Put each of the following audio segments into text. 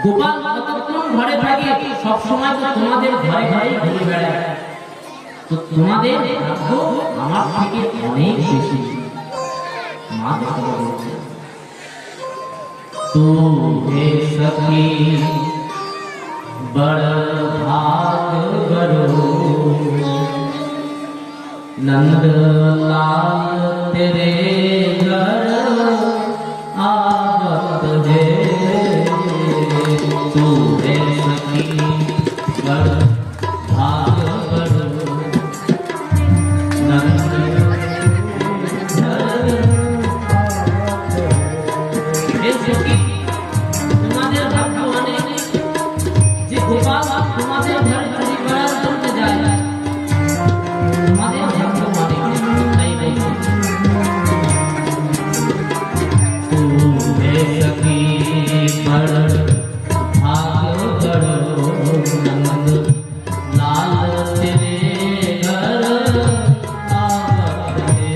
গোপাল কতক্ষণ ঘরে থাকে, সব সময় তো তোমাদের ঘরে ঘরে ঘুরে বেড়ায়, তো তোমাদের ভাগ্য আমার থেকে অনেক বেশি। মা বলছে, तू है सखी बड़ भाग बड़ो, नंद लाल तेरे घर आवत है। तू है सखी बड़ भाग बड़ो, नंद गोपाल तुम्हारे घर परिवार करते जाए, तुम्हारे भाग्य माने नहीं। तू है सखी बड़ भाग बड़ो, नंद लाल तेरे घर आवत है।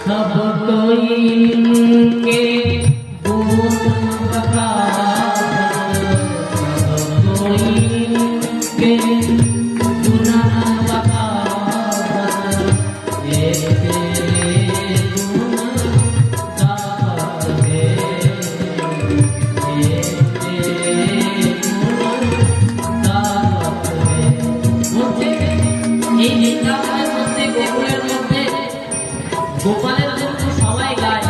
सब कोई इनके गुण बखान, सब कोई इनके गुण बखान, ये तेरे गुण गावत है, ये तेरे गुण गावत है। বলছে এই বৃন্দাবনের মধ্যে, গোকুলের মধ্যে গোপালের জন্য সবাই গায়,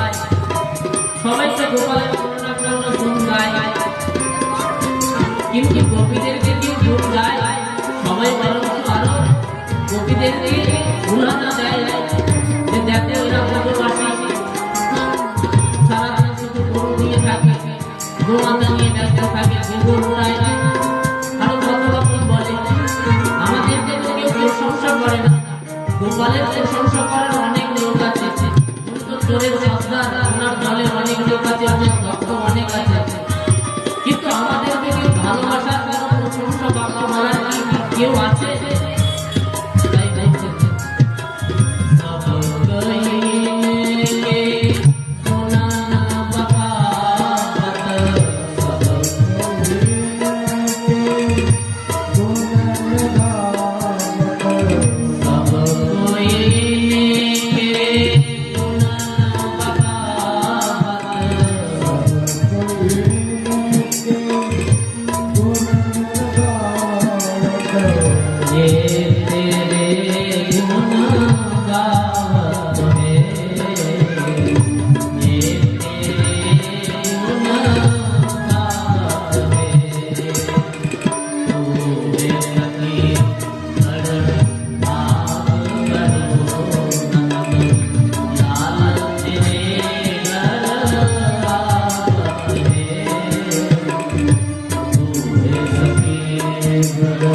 সবাই তো গোপালের কোনো না কোনো গুণ গায়, কিন্তু গোপীদেরকে কেউ গুণ গায়, সবাই বরং আরো গোপীদেরকে উল্লানা দেয় যে দেখো এরা ব্রজবাসী সারাদিন শুধু গরু নিয়ে থাকে, গোমাতা নিয়ে ব্যস্ত থাকে, গোবর উড়ায়, আরো কত রকম বলে। আমাদেরকে তো কেউ প্রশংসা করে না, গোপালের প্রশংসা করার অনেক লোক আছে, চোরের সর্দার, ওনার দলের অনেক লোক আছে, অনেক ভক্ত অনেক আছে, কিন্তু আমাদেরকে কেউ ভালোবাসার কোনো প্রশংসা বাক্য বলার কি কেউ আছে? তাই বলছে সব কইকে সোনা বখাত, সব কইকে সোনা বখাত, সব কইকে সোনা বখাত, ये तेरे गुण गावत है, ये तेरे गुण गावत है। तू है फकीर बड़ भाग बड़ो नंद, लाल तेरे घर आवत है। तू है फकीर बड़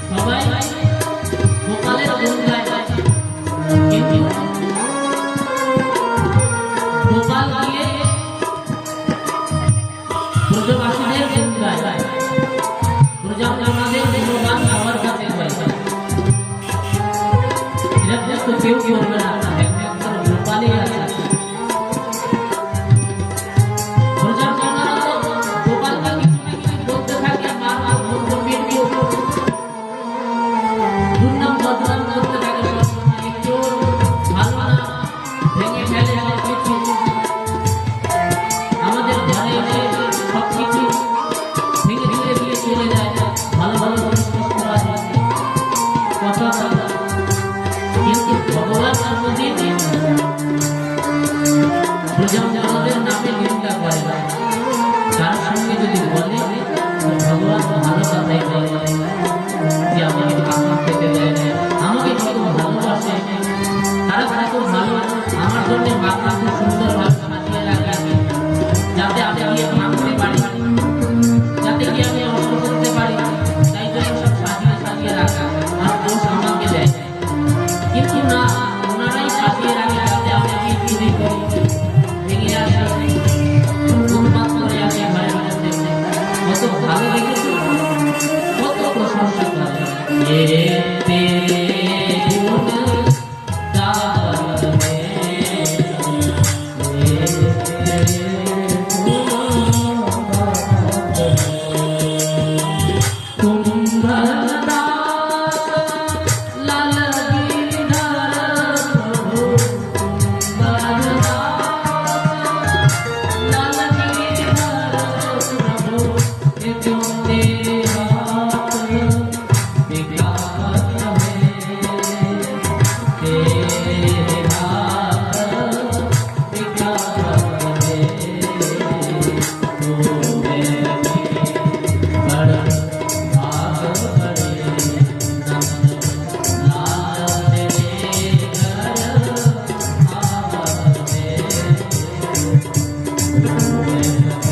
সবাই গোপালের গুণ গায়, কিন্তু গোপাল গিয়ে ব্রজবাসীদের গুণ গায়, ব্রজবাসীদের গুণগান সবার কাছে হয়। এরকম তো কেউ করবে না, একমাত্র গোপালই আছে। গোপালকে কিছু না কিছু বলতে থাকে, বারবার দুর্নাম বদনাম করতে থাকে, সবসময় একটু ভালো না ভেঙে ফেলে সবকিছু, আমাদের ঘরে এসে সবকিছু ভেঙে ফেলে দিয়ে চলে যায়, ভালো ভালো কথা বলে। কিন্তু ভগবান কোনদিন ব্রজবাসীদের নামে নিন্দা করে না, তার সঙ্গে যদি বলে ভগবান ভালো কথাই বলে যে আমাকে কামনা খেতে দেয় না, আমাকে কত ভালোবাসে, তারা কত ভালো, আমার জন্য মাথা খুব সুন্দরভাবে সাজিয়ে রাখে, যাতে আমি গিয়ে ভাঙতে পারি, যাতে গিয়ে আমি অর্থ করতে পারি, তাই জন্য সব সাজিয়ে সাজিয়ে রাখা, আর দোষ আমাকে দেয়। কিন্তু না, ওনারাই সাজিয়ে রাখে যাতে আমি গিয়ে চুরি করি, ভেঙে আসি, উন্মাদ করে আসি ঘরের মধ্যে। কত ভালো লেগেছে, কত প্রশংসা করে। ये तेरे गुण गावत है, ये तेरे गुण गावत है। कुंभदास लाल गिरधर प्रभु, कुंभदास लाल गिरधर प्रभु, ये क्यों तेरे हाथ विकावत है, तेरे हाथ विकावत है। तू है बड़ भाग बड़े नंद, लाल तेरे घर आवत है। तू है